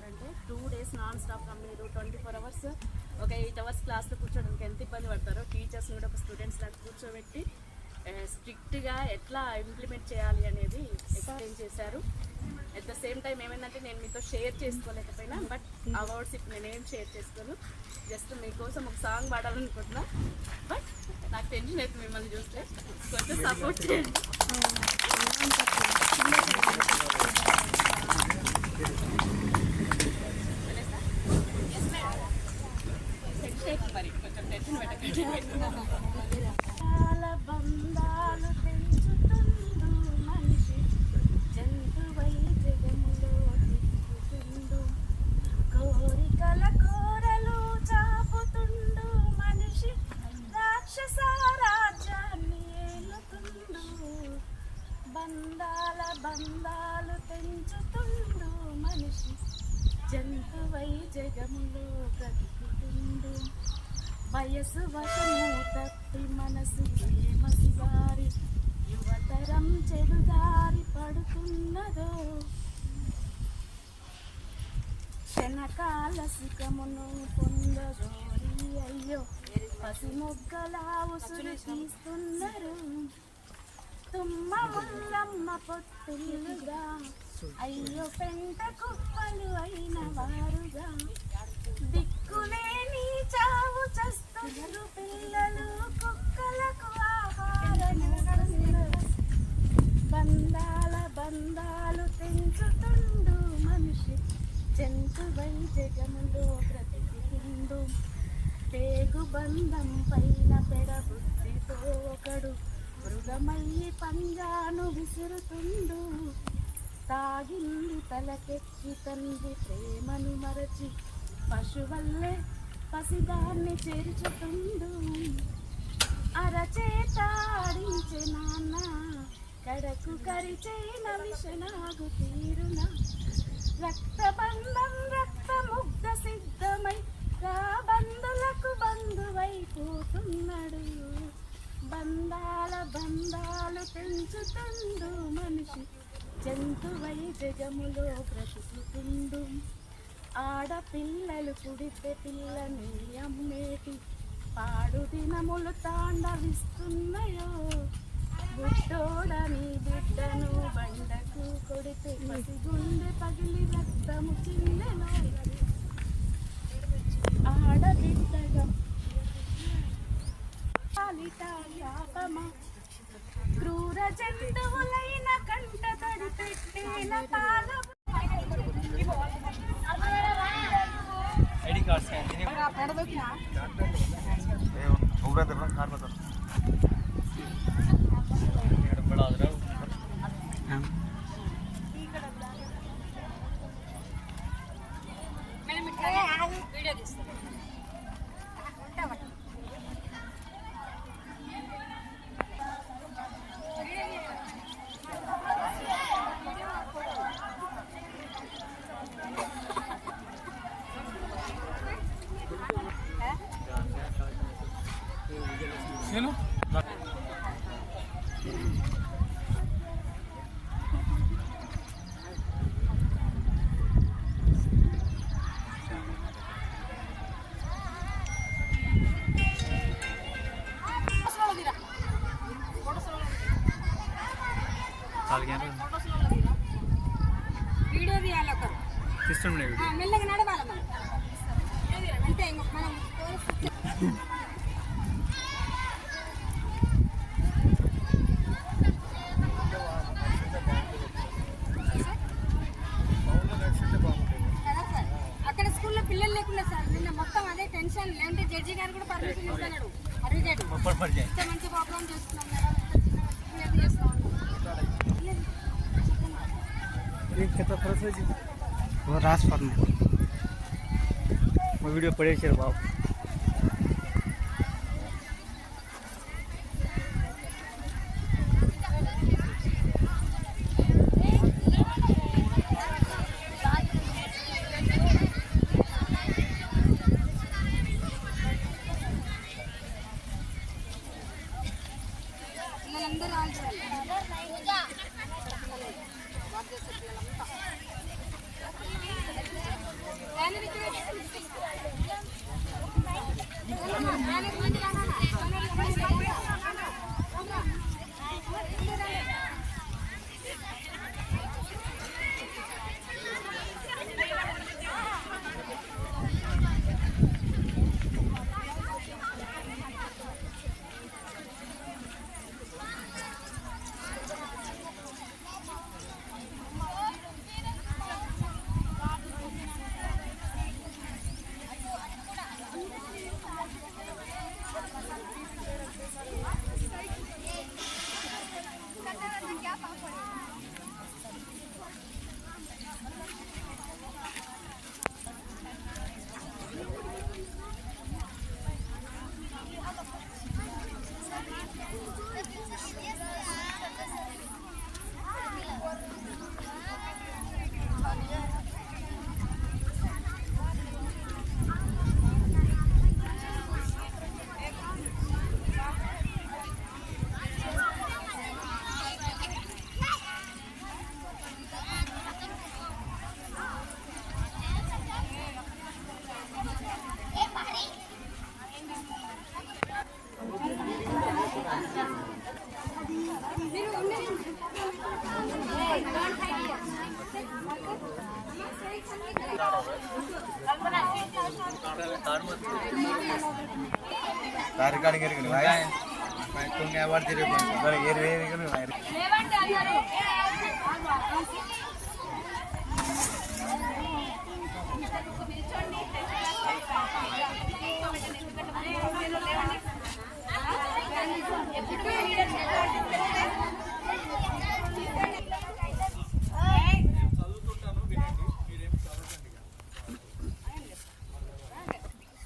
చేశారంటే 2 days non స్టాప్గా మీరు 24 hours ఒక 8 hours క్లాస్లో కూర్చోడానికి ఎంత ఇబ్బంది పడతారో టీచర్స్ని కూడా ఒక స్టూడెంట్స్ లాగా కూర్చోబెట్టి స్ట్రిక్ట్గా ఎట్లా ఇంప్లిమెంట్ చేయాలి అనేది ఎక్స్ప్లెయిన్ చేశారు. అట్ ద సేమ్ టైం ఏమైందంటే నేను మీతో షేర్ చేసుకోలేకపోయినా, బట్ ఆ వర్డ్స్ ఇప్పుడు నేనేం షేర్ చేసుకోను. జస్ట్ మీకోసం ఒక సాంగ్ పాడాలనుకుంటున్నా, బట్ నాకు టెన్షన్ అవుతుంది మిమ్మల్ని చూస్తే. కొంచెం సపోర్ట్ చేయండి. మరి కొంచెం టెన్షన్ పెట్టకండి. బంధాలు పెంచుతుండు మనిషి, జంతువై జగములో తిరుగుతుండు, కోరికల కోరలు చాపుతుండు మనిషి, రాక్షస రాజ్యాన్ని ఏలుతుండు. బంధాలు పెంచుతుండు మనిషి, జంతువై జగములో బ్రతుకుతుండు. వయసు వశము తప్పి మనసు మసివారి, యువతరం చెడుదారి పడుతున్నదో. క్షణకాల సుఖమును పొందగోరి అయ్యో, పసిమొగ్గల ఉసురు తీస్తున్నారు. తుమ్మ ముల్లమ్మ పొత్తిల్లుగా, అయ్యో పెంట కుప్పలు అయిన వారుగా. దిక్కులేని చావు చస్తున్నారు పిల్లలు, కుక్కలకు ఆహారము. బంధాలు పెంచుతుండు మనిషి, జంతువై జగములో బ్రతుకుతుండు. పేగు బంధం పైన పెడబుద్ధితో ఒకడు మృగమయ్యి పంజాను విసురుతుండు. తాగింది తలకెక్కి తండ్రి ప్రేమను మరచి, పశువల్లే పసిదాన్ని చేర్చుతుండు. అరచేత ఆడించే నాన్న, కడకు కరిచేన విషనాగు తీరున. రక్తబంధం రక్తముగ్ధ సిద్ధమై, రా బంధులకు బంధువైపోతున్నాడు. బంధాలు పెంచుతుండు మనిషి, జంతువై జగములో బ్రతుకుతుండు. ఆడపిల్లలు పుడితే పిల్లని అమ్మేటి పాడు దినములు తాండవిస్తున్నాయో. బుట్టోడని బిడ్డను బండకు కొడితే పసి గుండె పగిలి రక్తము కిందెలో. ఆడబిడ్డగా క్రూర జంతువులైన కంట తడి పెట్టిన పాల వీడియో తీస్తాం. వీడియో తీయాలి ఒకరు, మెల్లగా నడవాలి మనం అంటే మనం. అక్కడ స్కూల్లో పిల్లలు లేకుండా సార్ నిన్న మొత్తం అదే టెన్షన్. లేదంటే జడ్జి గారు కూడా పర్మిషన్ ఇస్తున్నాడు. అడిగేది మంచి ప్రోగ్రామ్ చేస్తున్నాం वो रास फॉर्म वो वीडियो पड़े शेर बाप అందరూ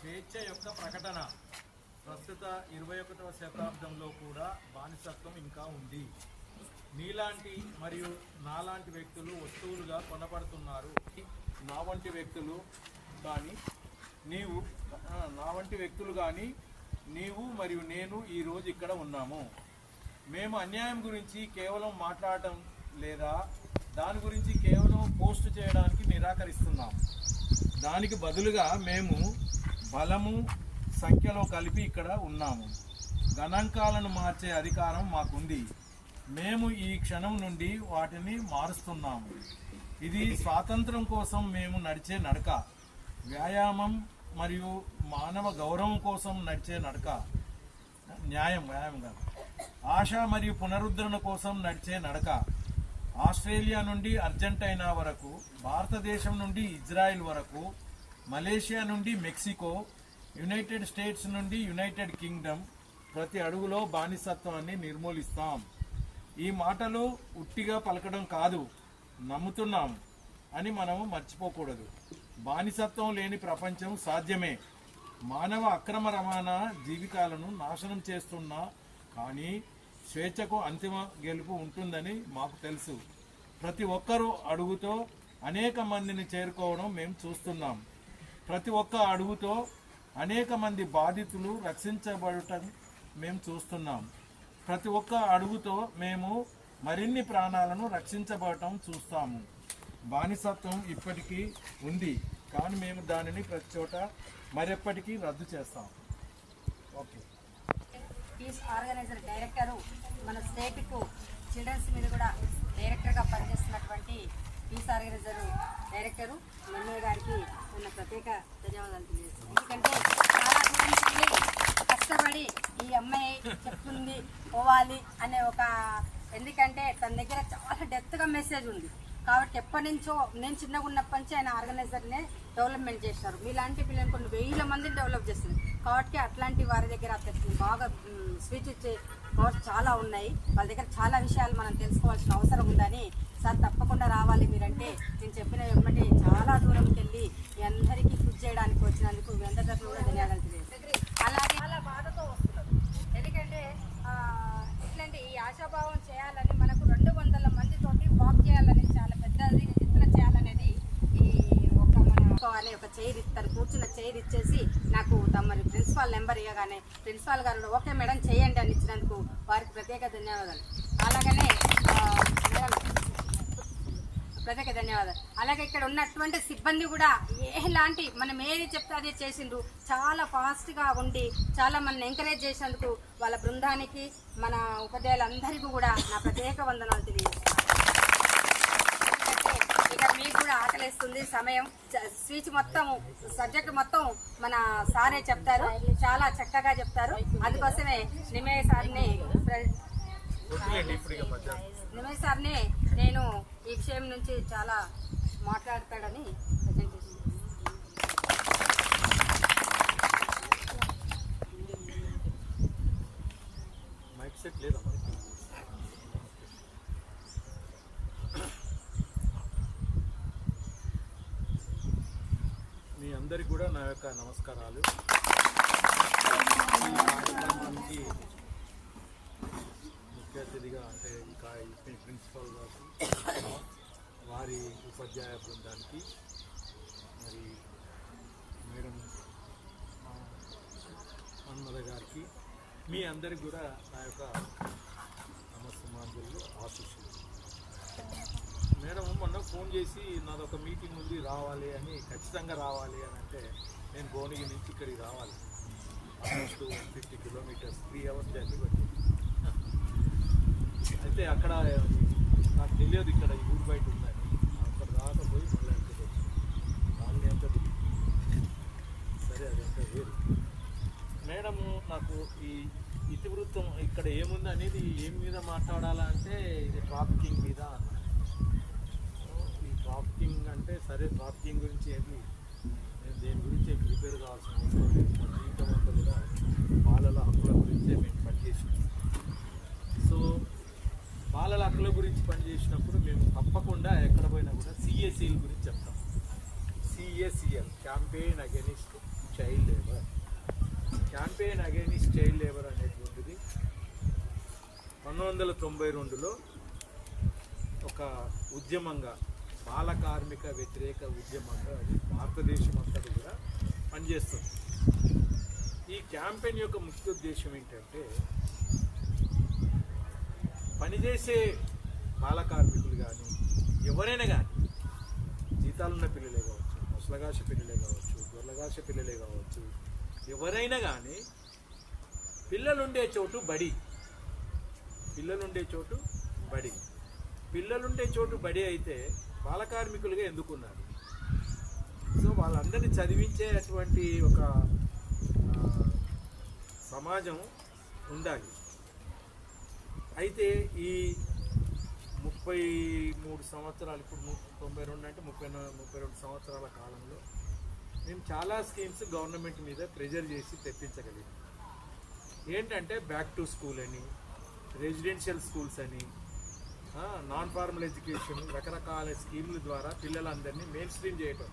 స్వేచ్ఛ యొక్క ప్రకటన. ప్రస్తుత 21వ శతాబ్దంలో కూడా బానిసత్వం ఇంకా ఉంది. నీలాంటి మరియు నాలాంటి వ్యక్తులు వస్తువులుగా కొనబడుతున్నారు. నా వంటి వ్యక్తులు కానీ నీవు మరియు నేను ఈరోజు ఇక్కడ ఉన్నాము. మేము అన్యాయం గురించి కేవలం మాట్లాడటం లేదా దాని గురించి కేవలం పోస్ట్ చేయడానికి నిరాకరిస్తున్నాం. దానికి బదులుగా మేము బలము సంఖ్యలో కలిపి ఇక్కడ ఉన్నాము. గణాంకాలను మార్చే అధికారం మాకుంది. మేము ఈ క్షణం నుండి వాటిని మారుస్తున్నాము. ఇది స్వాతంత్రం కోసం మేము నడిచే నడక, వ్యాయామం మరియు మానవ గౌరవం కోసం నడిచే నడక, వ్యాయామంగా ఆశ మరియు పునరుద్ధరణ కోసం నడిచే నడక. ఆస్ట్రేలియా నుండి అర్జెంటీనా వరకు, భారతదేశం నుండి ఇజ్రాయెల్ వరకు, మలేషియా నుండి మెక్సికో, యునైటెడ్ స్టేట్స్ నుండి యునైటెడ్ కింగ్డమ్, ప్రతి అడుగులో బానిసత్వాన్ని నిర్మూలిస్తాం. ఈ మాటలు ఉట్టిగా పలకడం కాదు, నమ్ముతున్నాం అని మనము మర్చిపోకూడదు. బానిసత్వం లేని ప్రపంచం సాధ్యమే. మానవ అక్రమ రవాణా జీవితాలను నాశనం చేస్తున్నా కానీ స్వేచ్ఛకు అంతిమ గెలుపు ఉంటుందని మాకు తెలుసు. ప్రతి ఒక్కరూ అడుగుతో అనేక మందిని చేరుకోవడం మేము చూస్తున్నాం. ప్రతి ఒక్క అడుగుతో అనేక మంది బాధితులు రక్షించబడటం మేము చూస్తున్నాం. ప్రతి ఒక్క అడుగుతో మేము మరిన్ని ప్రాణాలను రక్షించబడటం చూస్తాము. బానిసత్వం ఇప్పటికీ ఉంది కానీ మేము దానిని ప్రతి చోట మరెప్పటికీ రద్దు చేస్తాం. ఓకే. పీస్ ఆర్గనైజర్ డైరెక్టరు, మన స్టేట్కు చిల్డ్రన్స్ మీద కూడా డైరెక్టర్గా పనిచేస్తున్నటువంటి పీస్ ఆర్గనైజర్ డైరెక్టరు మన్నయ్య గారికి ఉన్న ప్రత్యేక ధన్యవాదాలు తెలియజేస్తాను. ఎందుకంటే చాలా దూరం వెళ్ళి కష్టపడి ఈ అమ్మాయి చెప్తుంది పోవాలి అనే ఎందుకంటే తన దగ్గర చాలా డెప్త్గా మెసేజ్ ఉంది కాబట్టి ఎప్పటి నుంచో నేను చిన్నగా ఉన్నప్పటి నుంచి ఆయన ఆర్గనైజర్నే డెవలప్మెంట్ చేస్తారు. మీలాంటి పిల్లలు కొన్ని 1000 మందిని డెవలప్ చేస్తుంది కాబట్టి అట్లాంటి వారి దగ్గర బాగా స్పీచ్ ఇచ్చే పవర్స్ చాలా ఉన్నాయి. వాళ్ళ దగ్గర చాలా విషయాలు మనం తెలుసుకోవాల్సిన అవసరం ఉందని సార్ తప్పకుండా రావాలి మీరంటే నేను చెప్పిన వెంబటి చాలా దూరంకి వెళ్ళి మీ అందరికీ కృషి చేయడానికి వచ్చినందుకు మీ అందరి తరఫున కూడా ధన్యవాదాలు తెలియజేస్తాను. అలాగే చాలా బాధతో వస్తున్నారు. ఎందుకంటే ఇట్లాంటి ఈ ఆశాభావం చేయాలని మనకు 200 మందితోటి వాక్ చేయాలని చాలా పెద్దది ఎత్తున చేయాలనేది ఒక చైర్ ఇస్తారు, కూర్చున్న చైర్ ఇచ్చేసి నాకు తమరి ప్రిన్సిపాల్ నెంబర్ ఇవ్వగానే ప్రిన్సిపాల్ గారు ఓకే మేడం చేయండి అని ఇచ్చినందుకు వారికి ప్రత్యేక ధన్యవాదాలు. అలాగనే మేడం ప్రత్యేక ధన్యవాదాలు. అలాగే ఇక్కడ ఉన్నటువంటి సిబ్బంది కూడా ఎలాంటి మనం ఏది చెప్తే అదే చేసిండ్రు. చాలా ఫాస్ట్గా ఉండి చాలా మన ఎంకరేజ్ చేసినందుకు వాళ్ళ బృందానికి మన ఉపాధ్యాయులందరికీ కూడా నా ప్రత్యేక వందనాలు తెలియజేస్తున్నాను. ఇక మీకు కూడా ఆకలిస్తుంది సమయం. స్పీచ్ మొత్తం సబ్జెక్ట్ మొత్తం మన సారే చెప్తారు, చాలా చక్కగా చెప్తారు. అందుకోసమే నిమేష్ సార్ని నేను ఈ విషయం నుంచి చాలా మాట్లాడతాడని ప్రజెంట్ చేస్తున్నాను. మైక్ సెట్ లేదా? మీ అందరికి కూడా నా యొక్క నమస్కారాలు. ఈ కార్యక్రమానికి ముఖ్య అతిథిగా అంటే ఇంకా ప్రిన్సిపల్ గారు, వారి ఉపాధ్యాయ బృందానికి, మరి మేడం మన్మథ గారికి, మీ అందరికి కూడా నా యొక్క నమస్కారాలు, ఆశీస్సులు. మేడం మొన్న ఫోన్ చేసి నాదొక మీటింగ్ ఉంది రావాలి అని, ఖచ్చితంగా రావాలి అని అంటే నేను భువనగిరి నుంచి ఇక్కడికి రావాలి. ఆల్మోస్ట్ 150 కిలోమీటర్స్, 3 hours జర్నీ పట్టింది. అయితే అక్కడ నాకు తెలియదు ఇక్కడ ఈ ఊరు బయట ఉందని, అక్కడ రాకపోయి మళ్ళీ అక్కడికి వచ్చి మేడము నాకు ఈ ఇతివృత్తం ఇక్కడ ఏముంది అనేది ఏం మీద మాట్లాడాలంటే ఇది ట్రాఫికింగ్ మీద అన్నారు. ఈ ట్రాఫికింగ్ అంటే సరే ట్రాఫికింగ్ గురించి ఏమి నేను దేని గురించి ఏం ప్రిపేర్ కావాల్సిన అవసరం లేదు. మా జీవితం అంతా కూడా బాలల హక్కుల గురించే మేము పనిచేసినాం. సో బాలల హక్కుల గురించి పనిచేసినప్పుడు మేము తప్పకుండా ఎక్కడ పోయినా కూడా సిఎస్ఈల గురించి చెప్తాం. CSEL campaign against child labour. Campaign against child labour అనేటువంటిది 1992లో ఒక ఉద్యమంగా, బాల కార్మిక వ్యతిరేక ఉద్యమంగా అది భారతదేశం అంతా కూడా పనిచేస్తుంది. ఈ క్యాంపెయిన్ యొక్క ముఖ్య ఉద్దేశం ఏంటంటే పనిచేసే బాల కార్మికులు కానీ ఎవరైనా కానీ, జీతాలున్న పిల్లలే కావచ్చు, ముసలగాశ పిల్లలే కావచ్చు, గొర్రెగాశ పిల్లలే కావచ్చు, ఎవరైనా కానీ పిల్లలుండే చోటు బడి, పిల్లలుండే చోటు బడి, పిల్లలుండే చోటు బడి అయితే బాల కార్మికులుగా ఎందుకున్నారు? సో వాళ్ళందరినీ చదివించేటువంటి ఒక సమాజం ఉండాలి. అయితే ఈ 33 సంవత్సరాలు, ఇప్పుడు 92 అంటే 32 సంవత్సరాల కాలంలో మేము చాలా స్కీమ్స్ గవర్నమెంట్ మీద ప్రెజర్ చేసి తెప్పించగలిగాం. ఏంటంటే బ్యాక్ టు స్కూల్ అని, రెసిడెన్షియల్ స్కూల్స్ అని, నాన్ ఫార్మల్ ఎడ్యుకేషన్, రకరకాల స్కీముల ద్వారా పిల్లలందరినీ మెయిన్ స్ట్రీమ్ చేయటం.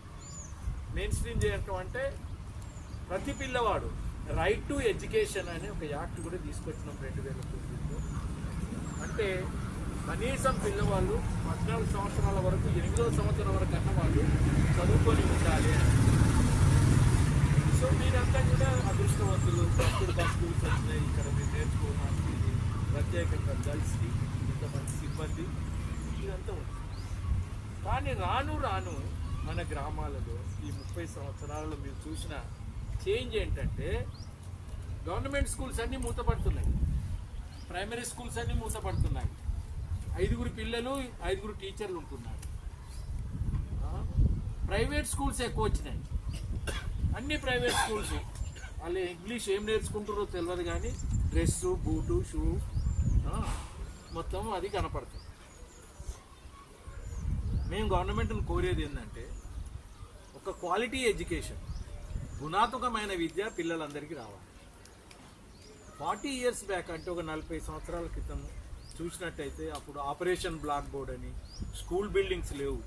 మెయిన్ స్ట్రీమ్ చేయటం అంటే ప్రతి పిల్లవాడు రైట్ టు ఎడ్యుకేషన్ అనే ఒక యాక్ట్ కూడా తీసుకొచ్చినాం 2009లో. అంటే కనీసం పిల్లవాళ్ళు 14 సంవత్సరాల వరకు, 8వ సంవత్సరం వరకు అన్న వాళ్ళు చదువుకొని ఉండాలి అని. సో మీరంతా కూడా అదృష్టవంతులు. అప్పుడు స్కూల్స్ వచ్చినాయి ఇక్కడ మీరు నేర్చుకోవడానికి, ప్రత్యేకంగా గర్ల్స్కి ఇంతమంది సిబ్బంది, ఇదంతా ఉంది. కానీ రాను రాను మన గ్రామాలలో ఈ 30 సంవత్సరాలలో మీరు చూసిన చేంజ్ ఏంటంటే గవర్నమెంట్ స్కూల్స్ అన్నీ మూతపడుతున్నాయి, ప్రైమరీ స్కూల్స్ అన్నీ మూతపడుతున్నాయి. 5 పిల్లలు 5 టీచర్లు ఉంటున్నారు. ప్రైవేట్ స్కూల్స్ ఎక్కువ వచ్చినాయి. అన్ని ప్రైవేట్ స్కూల్స్ వాళ్ళు ఇంగ్లీష్ ఏం నేర్చుకుంటారో తెలియదు, కానీ డ్రెస్సు, బూటు, షూ మొత్తం అది కనపడుతుంది. మేము గవర్నమెంట్ని కోరేది ఏంటంటే ఒక క్వాలిటీ ఎడ్యుకేషన్, గుణాత్మకమైన విద్య పిల్లలందరికీ రావాలి. 40 ఇయర్స్ బ్యాక్ అంటే ఒక 40 సంవత్సరాల క్రితం చూసినట్టయితే అప్పుడు ఆపరేషన్ బ్లాక్ బోర్డ్ అని, స్కూల్ బిల్డింగ్స్ లేవు,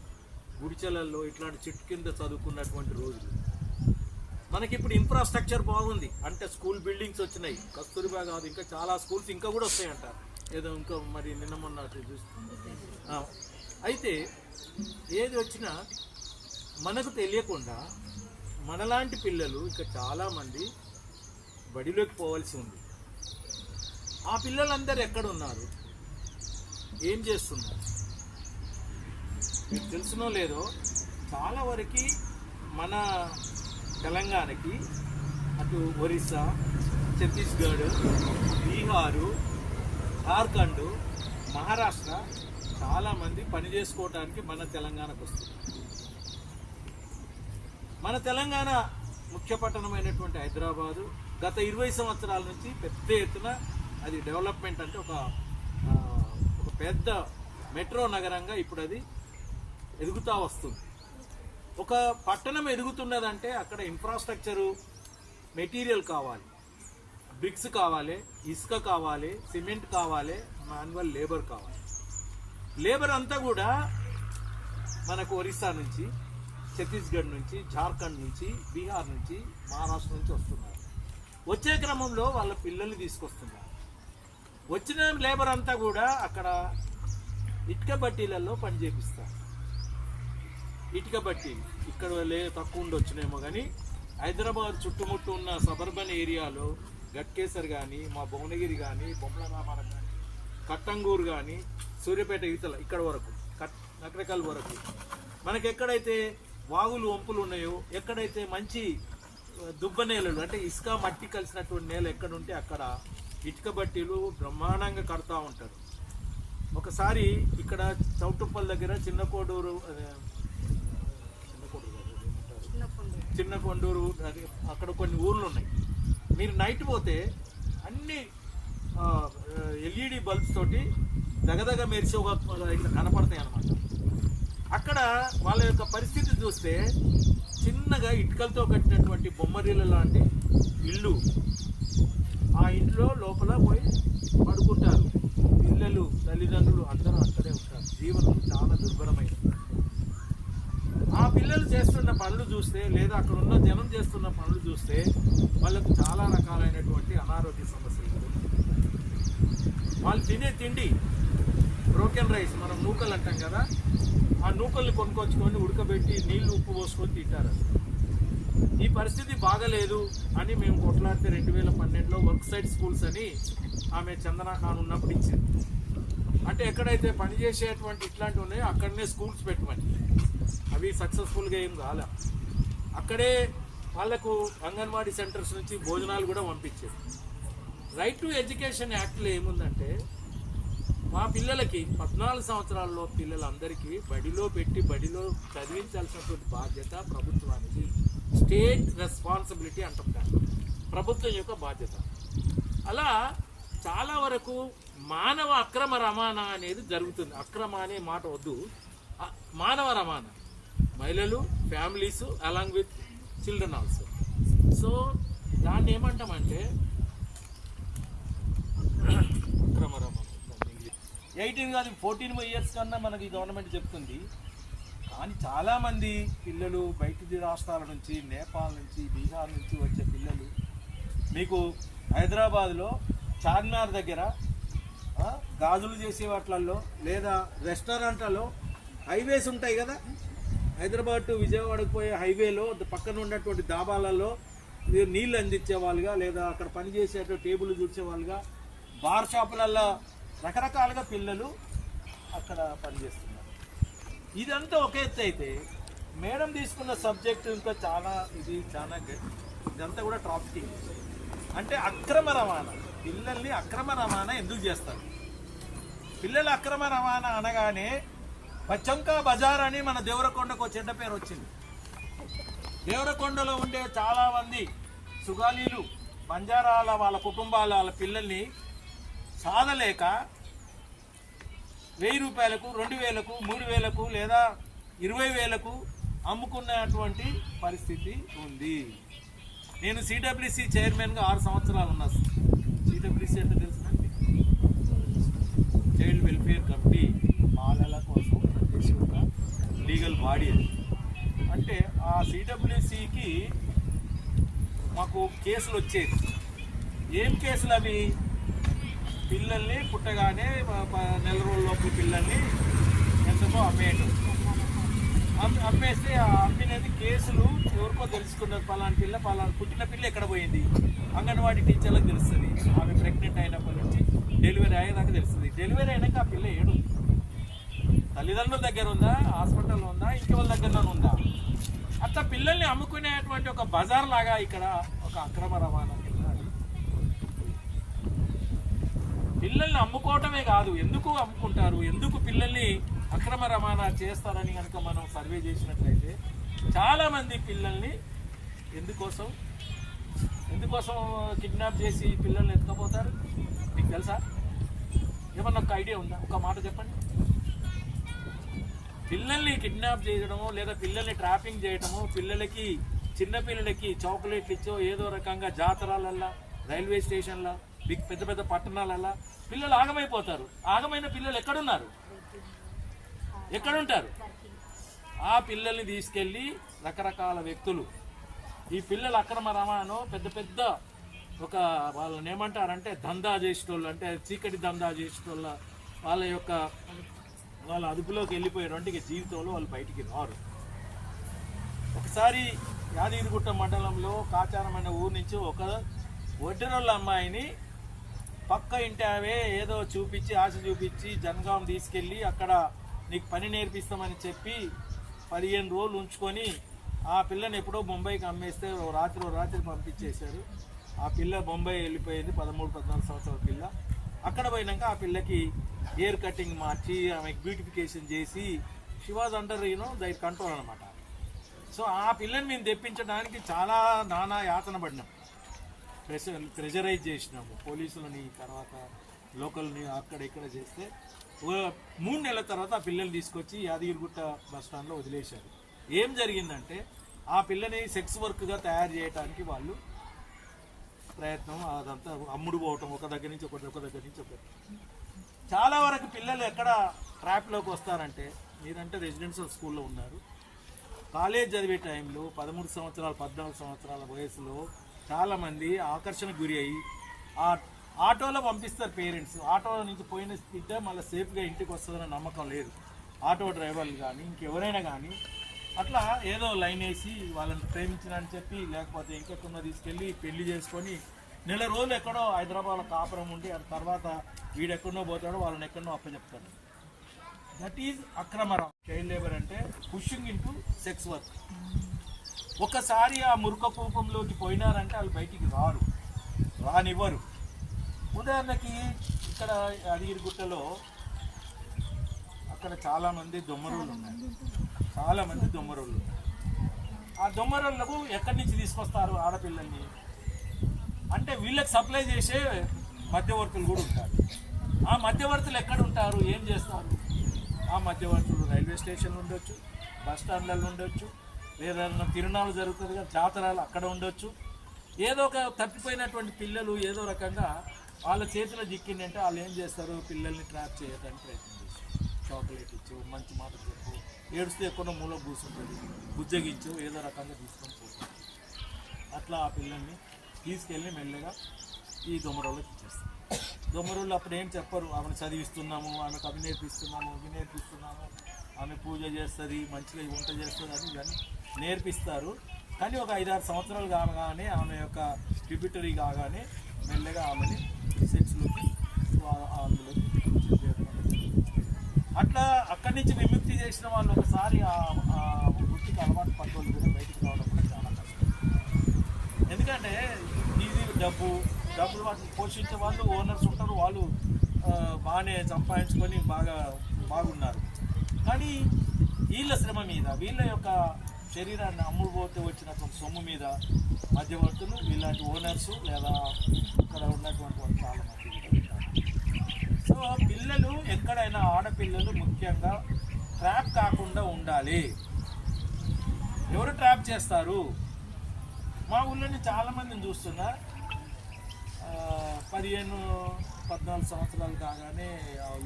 గుడిచెలల్లో ఇట్లాంటి చెట్టు కింద చదువుకున్నటువంటి రోజులు. మనకిప్పుడు ఇన్ఫ్రాస్ట్రక్చర్ బాగుంది అంటే స్కూల్ బిల్డింగ్స్ వచ్చినాయి. కస్తూరిబా కాదు, ఇంకా చాలా స్కూల్స్ ఇంకా కూడా వస్తాయంట, ఏదో ఇంకా మరి నిన్న మొన్న చూస్తే. అయితే ఏది వచ్చినా మనకు తెలియకుండా మనలాంటి పిల్లలు ఇక చాలామంది బడిలోకి పోవాల్సి ఉంది. ఆ పిల్లలందరూ ఎక్కడ ఉన్నారు, ఏం చేస్తున్నారు మీకు తెలుసునో లేదో, చాలా వరకు మన తెలంగాణకి అటు ఒరిస్సా, ఛత్తీస్గఢ్, బీహారు, జార్ఖండ్, మహారాష్ట్ర చాలామంది పని చేసుకోవడానికి మన తెలంగాణకు వస్తుంది. మన తెలంగాణ ముఖ్య పట్టణమైనటువంటి హైదరాబాదు గత 20 సంవత్సరాల నుంచి పెద్ద ఎత్తున అది డెవలప్మెంట్ అంటే ఒక పెద్ద మెట్రో నగరంగా ఇప్పుడు అది ఎదుగుతూ వస్తుంది. ఒక పట్టణం ఎదుగుతున్నదంటే అక్కడ ఇన్ఫ్రాస్ట్రక్చరు, మెటీరియల్ కావాలి, బ్రిక్స్ కావాలి, ఇసుక కావాలి, సిమెంట్ కావాలి, మాన్యువల్ లేబర్ కావాలి. లేబర్ అంతా కూడా మనకు ఒరిస్సా నుంచి, ఛత్తీస్గఢ్ నుంచి, జార్ఖండ్ నుంచి, బీహార్ నుంచి, మహారాష్ట్ర నుంచి వస్తున్నారు. వచ్చే క్రమంలో వాళ్ళ పిల్లల్ని తీసుకొస్తున్నారు. వచ్చిన లేబర్ అంతా కూడా అక్కడ ఇటుక బట్టీలలో పని చేపిస్తారు. ఇటుక బట్టి ఇక్కడ తక్కువ ఉండొచ్చునేమో, కానీ హైదరాబాద్ చుట్టుముట్టు ఉన్న సబర్బన్ ఏరియాలో గట్కేసర్ కానీ, మా భువనగిరి కానీ, బొమ్మలరామారం కానీ, కట్టంగూరు కానీ, సూర్యాపేట ఇతల ఇక్కడ వరకు, నకరకల్ వరకు మనకి ఎక్కడైతే వాగులు వంపులు ఉన్నాయో, ఎక్కడైతే మంచి దుబ్బ నేలలు అంటే ఇసుక మట్టి కలిసినటువంటి నేల ఎక్కడుంటే అక్కడ ఇటుక బట్టీలు బ్రహ్మాండంగా కడతా ఉంటారు. ఒకసారి ఇక్కడ చౌటుప్పల్ దగ్గర చిన్నకొండూరు అక్కడ కొన్ని ఊర్లు ఉన్నాయి. మీరు నైట్ పోతే అన్ని ఎల్ఈడి బల్బ్స్ తోటి దగదగ మెరిసి ఒక ఇట్లా కనపడతాయి అన్నమాట. అక్కడ వాళ్ళ యొక్క పరిస్థితి చూస్తే చిన్నగా ఇటుకలతో కట్టినటువంటి బొమ్మరీల లాంటి ఇల్లు, ఆ ఇంట్లో లోపల పోయి పడుకుంటారు. పిల్లలు తల్లిదండ్రులు అందరూ అక్కడే ఉంటారు. జీవనం చాలా దుర్భరమైంది. ఆ పిల్లలు చేస్తున్న పనులు చూస్తే లేదా అక్కడ ఉన్న జనం చేస్తున్న పనులు చూస్తే వాళ్ళకు చాలా రకాలైనటువంటి అనారోగ్య సమస్యలు. వాళ్ళు తినే తిండి బ్రోకెన్ రైస్, మనం నూకలు అంటాం కదా, ఆ నూకల్ని కొనుక్కొచ్చుకొని ఉడకబెట్టి నీళ్లు ఉప్పు పోసుకొని తింటారు. ఈ పరిస్థితి బాగలేదు అని మేము కొట్లాడితే 2012లో వర్క్ సైట్ స్కూల్స్ అని ఆమె చందనా ఖాన్ ఉన్నప్పుడు ఇచ్చింది. అంటే ఎక్కడైతే పనిచేసేటువంటి ఇట్లాంటివి ఉన్నాయో అక్కడనే స్కూల్స్ పెట్టమని. అవి సక్సెస్ఫుల్గా ఏం కాలే. అక్కడే వాళ్లకు అంగన్వాడీ సెంటర్స్ నుంచి భోజనాలు కూడా పంపించేది. రైట్ టు ఎడ్యుకేషన్ యాక్ట్లో ఏముందంటే మా పిల్లలకి 14 సంవత్సరాల్లో పిల్లలందరికీ బడిలో పెట్టి బడిలో చదివించాల్సినటువంటి బాధ్యత ప్రభుత్వానికి. స్టేట్ రెస్పాన్సిబిలిటీ అంటాం దాన్ని, ప్రభుత్వం యొక్క బాధ్యత. అలా చాలా వరకు మానవ అక్రమ రవాణా అనేది జరుగుతుంది. అక్రమ అనే మాట వద్దు, మానవ రవాణా, మహిళలు, families along with children also. So దాన్ని ఏమంటామంటే అక్రమ రవాణా. 18 కాదు 14 ఇయర్స్ కన్నా మనకి గవర్నమెంట్ చెప్తుంది. కానీ చాలామంది పిల్లలు బయట రాష్ట్రాల నుంచి, నేపాల్ నుంచి, బీహార్ నుంచి వచ్చే పిల్లలు మీకు హైదరాబాద్లో చార్మినార్ దగ్గర గాజులు చేసే వాటిల్లో లేదా రెస్టారెంట్లలో హైవేస్ ఉంటాయి కదా, హైదరాబాద్ టు విజయవాడకు పోయే హైవేలో పక్కన ఉన్నటువంటి దాబాలలో నీళ్ళు అందించే వాళ్ళుగా లేదా అక్కడ పనిచేసేటువంటి టేబుల్ చూసే వాళ్ళుగా, బార్ షాపులలో రకరకాలుగా పిల్లలు అక్కడ పనిచేస్తున్నారు. ఇదంతా ఒక ఎత్తు అయితే మేడం తీసుకున్న సబ్జెక్టు ఇంకా చాలా ఇదంతా కూడా ట్రాఫికింగ్ అంటే అక్రమ రవాణా. పిల్లల్ని అక్రమ రవాణా ఎందుకు చేస్తారు? పిల్లల అక్రమ రవాణా అనగానే పచ్చంకా బజార్ అని మన దేవరకొండకు చెడ్డ పేరు వచ్చింది. దేవరకొండలో ఉండే చాలామంది సుగాలీలు, బంజారాల వాళ్ళ కుటుంబాల వాళ్ళ పిల్లల్ని సాధలేక 1000 రూపాయలకు, 2000కు, 3000కు లేదా 20,000కు అమ్ముకున్నటువంటి పరిస్థితి ఉంది. నేను సిడబ్ల్యూసి చైర్మన్గా 6 సంవత్సరాలు ఉన్నా. సిడబ్ల్యూసి అంటే తెలుసునండి, చైల్డ్ వెల్ఫేర్ కమిటీ, బాలల కోసం దేశ యొక్క లీగల్ బాడీ. అంటే ఆ సిడబ్ల్యూసికి మాకు కేసులు వచ్చేది. ఏం కేసులు అవి? పిల్లల్ని పుట్టగానే నెల రోజుల్లోపు పిల్లల్ని ఎంతకో అమ్మేయటం. అమ్మేస్తే ఆ అమ్మినది కేసులు ఎవరికో తెలుసుకున్నారు. పలానా పిల్ల పుట్టిన పిల్ల ఎక్కడ పోయింది అంగన్వాడీ టీచర్లకు తెలుస్తుంది. ఆమె ప్రెగ్నెంట్ అయినప్పటి నుంచి డెలివరీ అయ్యేదాకా తెలుస్తుంది. డెలివరీ అయినాక ఆ పిల్ల ఏడు తల్లిదండ్రుల దగ్గర ఉందా, హాస్పిటల్లో ఉందా, ఇంకెవరి దగ్గరలో ఉందా? అట్లా పిల్లల్ని అమ్ముకునేటువంటి ఒక బజార్ లాగా ఇక్కడ ఒక అక్రమ రవాణా. పిల్లల్ని అమ్ముకోవటమే కాదు, ఎందుకు అమ్ముకుంటారు, ఎందుకు పిల్లల్ని అక్రమ రవాణా చేస్తారని కనుక మనం సర్వే చేసినట్లయితే చాలామంది పిల్లల్ని ఎందుకోసం కిడ్నాప్ చేసి పిల్లల్ని ఎత్తుకపోతారు మీకు తెలుసా? ఏమన్నా ఒక ఐడియా ఉందా? ఒక మాట చెప్పండి. పిల్లల్ని కిడ్నాప్ చేయడమో లేదా పిల్లల్ని ట్రాపింగ్ చేయడమో, చిన్నపిల్లలకి చాక్లెట్లు ఇచ్చో ఏదో రకంగా జాతరాలల్లా, రైల్వే స్టేషన్ల, పెద్ద పెద్ద పట్టణాలల్లా పిల్లలు ఆగమైపోతారు. ఆగమైన పిల్లలు ఎక్కడుంటారు? ఆ పిల్లల్ని తీసుకెళ్ళి రకరకాల వ్యక్తులు, ఈ పిల్లల అక్రమ రవాణాను పెద్ద ఒక వాళ్ళని ఏమంటారంటే దందా చేసేటోళ్ళు, అంటే చీకటి దందా చేసేటోళ్ళ వాళ్ళ అదుపులోకి వెళ్ళిపోయారంటే ఇక జీవితంలో వాళ్ళు బయటికి రారు. ఒకసారి యాదగిరిగుట్ట మండలంలో కాచారం అనే ఊరు నుంచి ఒక ఒడ్డెరోళ్ళ అమ్మాయిని పక్క ఇంటి ఆమె ఏదో ఆశ చూపించి జనగాం తీసుకెళ్ళి అక్కడ నీకు పని నేర్పిస్తామని చెప్పి 15 రోజులు ఉంచుకొని ఆ పిల్లని ఎప్పుడో బొంబాయికి అమ్మేస్తే రాత్రి పంపించేశారు. ఆ పిల్ల బొంబాయి వెళ్ళిపోయింది. 13-14 సంవత్సరాల పిల్ల. అక్కడ పోయినాక ఆ పిల్లకి హెయిర్ కటింగ్ మార్చి ఆమెకి బ్యూటిఫికేషన్ చేసి she was under their control అనమాట. సో ఆ పిల్లని మేము తెప్పించడానికి చాలా నానా యాతన పడినాం. ప్రెజరైజ్ చేసినాము పోలీసులని, తర్వాత లోకల్ని అక్కడ ఇక్కడ చేస్తే 3 నెలల తర్వాత ఆ పిల్లల్ని తీసుకొచ్చి యాదగిరిగుట్ట బస్ స్టాండ్లో వదిలేశారు. ఏం జరిగిందంటే ఆ పిల్లని సెక్స్ వర్క్గా తయారు చేయడానికి వాళ్ళు ప్రయత్నం, అదంతా అమ్ముడు పోవటం, ఒక దగ్గర నుంచి ఒకటి. చాలా వరకు పిల్లలు ఎక్కడ ట్రాప్లోకి వస్తారంటే, మీరంటే రెసిడెన్షియల్ స్కూల్లో ఉన్నారు, కాలేజ్ చదివే టైంలో 13 సంవత్సరాలు 14 సంవత్సరాల వయసులో చాలామంది ఆకర్షణకు గురి అయ్యి ఆ ఆటోలో పంపిస్తారు పేరెంట్స్. ఆటోలో నుంచి పోయిన బిడ్డ మళ్ళీ సేఫ్గా ఇంటికి వస్తుందన్న నమ్మకం లేదు ఆటో డ్రైవర్లు కానీ ఇంకెవరైనా కానీ. అట్లా ఏదో లైన్ వేసి వాళ్ళని ప్రేమించినని చెప్పి, లేకపోతే ఇంకెక్కడో తీసుకెళ్ళి పెళ్లి చేసుకొని నెల రోజులు ఎక్కడో హైదరాబాద్లో కాపురం ఉండి ఆ తర్వాత వీడెక్కడో పోతాడో వాళ్ళని ఎక్కడో అప్పచెప్తాడు. దట్ ఈజ్ అక్రమరం. చైల్డ్ లేబర్ అంటే పుషింగ్ ఇంటూ సెక్స్ వర్క్. ఒకసారి ఆ మురుక కూపంలోకి పోయినారంటే వాళ్ళు బయటికి రానివ్వరు. ఉదాహరణకి ఇక్కడ యాదగిరిగుట్టలో అక్కడ చాలామంది దొమ్మరోళ్ళు ఉన్నారు. ఆ దొమ్మరోళ్ళకు ఎక్కడి నుంచి తీసుకొస్తారు ఆడపిల్లల్ని అంటే వీళ్ళకి సప్లై చేసే మధ్యవర్తులు కూడా ఉంటారు. ఆ మధ్యవర్తులు ఎక్కడ ఉంటారు, ఏం చేస్తారు? ఆ మధ్యవర్తులు రైల్వే స్టేషన్లు ఉండొచ్చు, బస్ స్టాండ్లలో ఉండొచ్చు, లేదా తిరునాళ్ళు జరుగుతుంది కదా జాతరలు అక్కడ ఉండొచ్చు. ఏదో ఒక తప్పిపోయినటువంటి పిల్లలు ఏదో రకంగా వాళ్ళ చేతిలో జిక్కిందంటే వాళ్ళు ఏం చేస్తారు, పిల్లల్ని ట్రాప్ చేయడానికి ప్రయత్నం చేస్తారు. చాక్లెట్ ఇచ్చు, మంచి మాట చెప్పు, ఏడుస్తే ఎక్కడో మూల కూర్చుంటుంది, బుజ్జగించు, ఏదో రకంగా తీసుకొని పోతుంది. అట్లా ఆ పిల్లల్ని తీసుకెళ్ళి మెల్లగా ఈ దొమ్మరోళ్ళకి ఇచ్చేస్తారు. దొమ్మరోళ్ళు అప్పుడు ఏం చెప్పరు, ఆమెను చదివిస్తున్నాము, ఆమెకు అవి నేర్పిస్తున్నాము, ఆమె పూజ చేస్తుంది, మంచిగా వంట చేస్తుంది అని ఇవన్నీ నేర్పిస్తారు. కానీ ఒక 5-6 సంవత్సరాలు కాగానే ఆమె యొక్క ట్రిబ్యూటరీ కాగానే మెల్లగా ఆమెని సెక్స్లోకి అందులోకి అట్లా అక్కడి నుంచి విముక్తి చేసిన వాళ్ళు ఒకసారి ఆ వృత్తికి అలవాటు పడ్డోళ్ళు కూడా బయటికి రావడం కూడా చాలా కష్టం. ఎందుకంటే ఇది డబ్బులు వాటిని పోషించే వాళ్ళు ఓనర్స్ ఉంటారు, వాళ్ళు బాగానే సంపాదించుకొని బాగున్నారు. కానీ వీళ్ళ శ్రమ మీద, వీళ్ళ యొక్క శరీరాన్ని అమ్ముడుపోతే వచ్చినటువంటి సొమ్ము మీద మధ్యవర్తులు, ఇలాంటి ఓనర్సు లేదా ఇక్కడ ఉన్నటువంటి వాళ్ళు చాలా మంది ఉంటారు. సో పిల్లలు ఎక్కడైనా ఆడపిల్లలు ముఖ్యంగా ట్రాప్ కాకుండా ఉండాలి. ఎవరు ట్రాప్ చేస్తారు? మా ఊళ్ళోని చాలామందిని చూస్తున్నా 15-14 సంవత్సరాలు కాగానే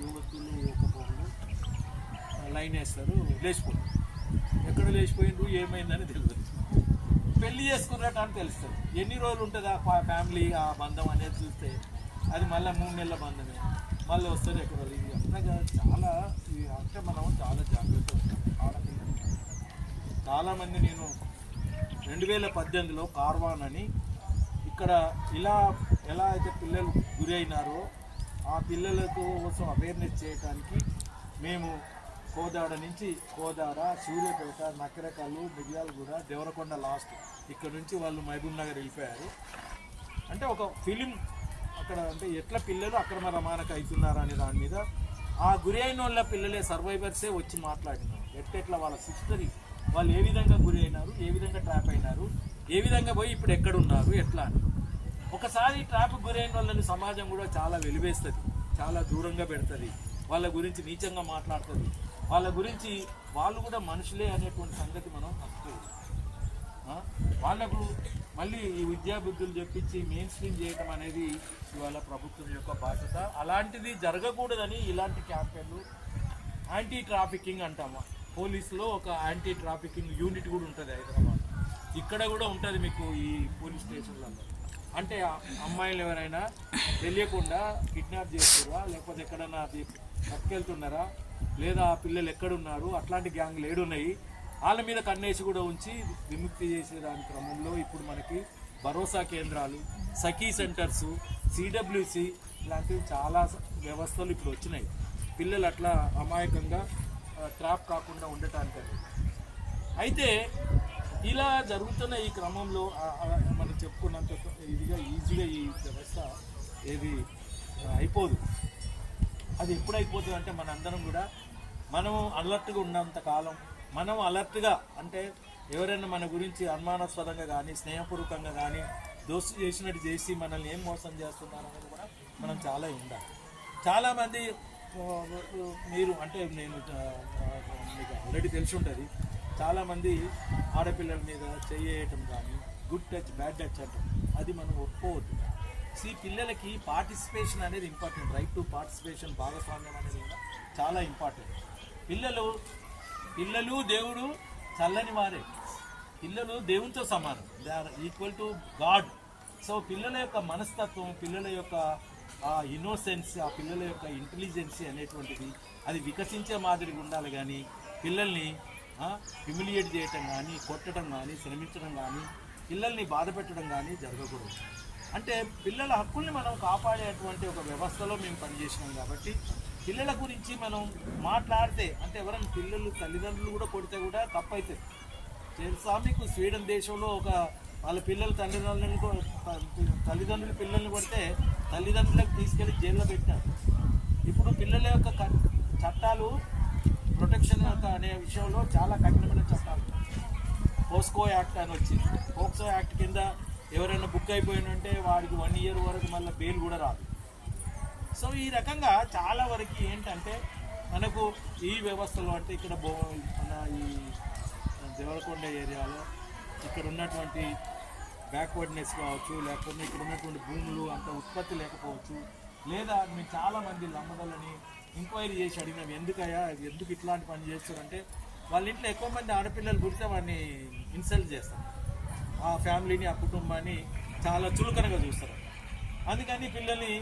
యువకులు యువకపోలు లైన్ వేస్తారు, లేచిపోతారు. ఎక్కడ లేచిపోయిండ్రు, ఏమైందని తెలియదు. పెళ్లి చేసుకున్నట్టు అని తెలుస్తుంది. ఎన్ని రోజులు ఉంటుంది ఆ ఫ్యామిలీ, ఆ బంధం అనేది చూస్తే అది మళ్ళీ 3 నెలల బంధమే, మళ్ళీ వస్తుంది ఎక్కడ. అట్లాగా చాలా అంటే మనం చాలా జాగ్రత్తగా ఉంటాం ఆడపిల్లలు. చాలామంది నేను 2018లో కార్వాన్ అని ఇక్కడ ఎలా అయితే పిల్లలు గురి అయినారో ఆ పిల్లలకు కోసం అవేర్నెస్ చేయడానికి మేము కోదాడ నుంచి సూర్యాపేట, నకరకల్లు, మిర్యాలగూడ, దేవరకొండ లాస్ట్ ఇక్కడ నుంచి వాళ్ళు మహబూబ్ నగర్ వెళ్ళిపోయారు. అంటే ఒక ఫిలిం అక్కడ అంటే ఎట్లా పిల్లలు అక్రమ రవాణాకు అవుతున్నారు అనే దాని మీద ఆ గురి అయిన వాళ్ళ పిల్లలే సర్వైవర్సే వచ్చి మాట్లాడినారు. ఎట్లా వాళ్ళ హిస్టరీ, వాళ్ళు ఏ విధంగా గురి అయినారు, ఏ విధంగా ట్రాప్ అయినారు, ఏ విధంగా పోయి ఇప్పుడు ఎక్కడున్నారు, ఎట్లా అని. ఒకసారి ట్రాప్ గురైన వాళ్ళని సమాజం కూడా చాలా వెలివేస్తుంది, చాలా దూరంగా పెడుతుంది, వాళ్ళ గురించి నీచంగా మాట్లాడుతుంది, వాళ్ళ గురించి వాళ్ళు కూడా మనుషులే అనేటువంటి సంగతి మనం మర్చిపోయాం. వాళ్ళకు మళ్ళీ ఈ విద్యాబుద్ధులు చెప్పించి మెయిన్ స్ట్రీమ్ చేయటం అనేది ఇవాళ ప్రభుత్వం యొక్క బాధ్యత. అలాంటిది జరగకూడదని ఇలాంటి క్యాంపెయిన్లు, యాంటీ ట్రాఫికింగ్ అంటాము. పోలీసులో ఒక యాంటీ ట్రాఫికింగ్ యూనిట్ కూడా ఉంటుంది హైదరాబాద్, ఇక్కడ కూడా ఉంటుంది మీకు ఈ పోలీస్ స్టేషన్లలో. అంటే అమ్మాయిలు ఎవరైనా తెలియకుండా కిడ్నాప్ చేస్తున్నారా, లేకపోతే ఎక్కడన్నా పట్టుకెళ్తున్నారా, లేదా పిల్లలు ఎక్కడున్నారు, అట్లాంటి గ్యాంగ్లు ఏడున్నాయి, వాళ్ళ మీద కన్నేసి కూడా ఉంచి విముక్తి చేసే దాని క్రమంలో ఇప్పుడు మనకి భరోసా కేంద్రాలు, సఖీ సెంటర్సు, సిడబ్ల్యూసి ఇలాంటివి చాలా వ్యవస్థలు ఇప్పుడు వచ్చినాయి. పిల్లలు అట్లా అమాయకంగా ట్రాప్ కాకుండా ఉండటానికి. అయితే ఇలా జరుగుతున్న ఈ క్రమంలో మనం చెప్పుకున్నంత ఈజీగా ఈ వ్యవస్థ ఏది అయిపోదు. అది ఎప్పుడు అయిపోతుంది అంటే మనందరం కూడా మనం అలర్ట్గా ఉన్నంత కాలం, మనం అలర్ట్గా అంటే ఎవరైనా మన గురించి అనుమానాస్పదంగా కానీ స్నేహపూర్వకంగా కానీ దోస్తు చేసినట్టు చేసి మనల్ని ఏం మోసం చేస్తున్నారు అనేది కూడా మనం చాలా ఉండాలి. చాలామంది మీరు అంటే నేను మీకు ఆల్రెడీ తెలిసి ఉంటుంది, చాలామంది ఆడపిల్లల మీద చేయటం కానీ గుడ్ టచ్ బ్యాడ్ టచ్ అంటాం, అది మనం ఒప్పుకోవద్దు. పిల్లలకి పార్టిసిపేషన్ అనేది ఇంపార్టెంట్. రైట్ టు పార్టిసిపేషన్, భాగస్వామ్యం అనేది కూడా చాలా ఇంపార్టెంట్. పిల్లలు దేవుడు చల్లని వారే, పిల్లలు దేవునితో సమానం, they are equal to god. So పిల్లల యొక్క మనస్తత్వం, పిల్లల యొక్క ఇన్నోసెన్స్, ఆ పిల్లల యొక్క ఇంటెలిజెన్సీ అనేటువంటిది అది వికసించే మాదిరిగా ఉండాలి. కానీ పిల్లల్ని హ్యూమిలియేట్ చేయటం కానీ, కొట్టడం కానీ, శ్రమించడం కానీ, పిల్లల్ని బాధ పెట్టడం కానీ జరగకూడదు. అంటే పిల్లల హక్కుల్ని మనం కాపాడేటువంటి ఒక వ్యవస్థలో మేము పనిచేసినాం కాబట్టి పిల్లల గురించి మనం మాట్లాడితే, అంటే ఎవరైనా పిల్లలు తల్లిదండ్రులు కూడా కొడితే కూడా తప్పవుతుంది. తెలుసా మీకు, స్వీడన్ దేశంలో వాళ్ళ పిల్లలు తల్లిదండ్రులు పిల్లల్ని కొడితే తల్లిదండ్రులకు తీసుకెళ్లి జైల్లో పెట్టారు. ఇప్పుడు పిల్లల యొక్క చట్టాలు ప్రొటెక్షన్ అనే విషయంలో చాలా కఠినమైన చట్టాలు, పోస్కో యాక్ట్ అని వచ్చింది. పోక్సో యాక్ట్ కింద ఎవరైనా బుక్ అయిపోయినంటే వాడికి 1 year వరకు మళ్ళీ బెయిల్ కూడా రాదు. సో ఈ రకంగా చాలా వరకు ఏంటంటే మనకు ఈ వ్యవస్థలో, అంటే ఇక్కడ మన ఈ దేవరకొండ ఏరియాలో ఇక్కడ ఉన్నటువంటి బ్యాక్వర్డ్నెస్ కావచ్చు, లేకపోతే ఇక్కడ ఉన్నటువంటి భూములు అంత ఉత్పత్తి లేకపోవచ్చు, లేదా మేము చాలామంది లంబదలని ఎంక్వైరీ చేసి అడిగినాం, ఎందుకు ఇట్లాంటి పని చేస్తారంటే వాళ్ళ ఇంట్లో ఎక్కువ మంది ఆడపిల్లలు పుడితే వాడిని ఇన్సల్ట్ చేస్తారు, ఆ ఫ్యామిలీని, ఆ కుటుంబాన్ని చాలా చులకనగా చూస్తారు. అందుకని పిల్లల్ని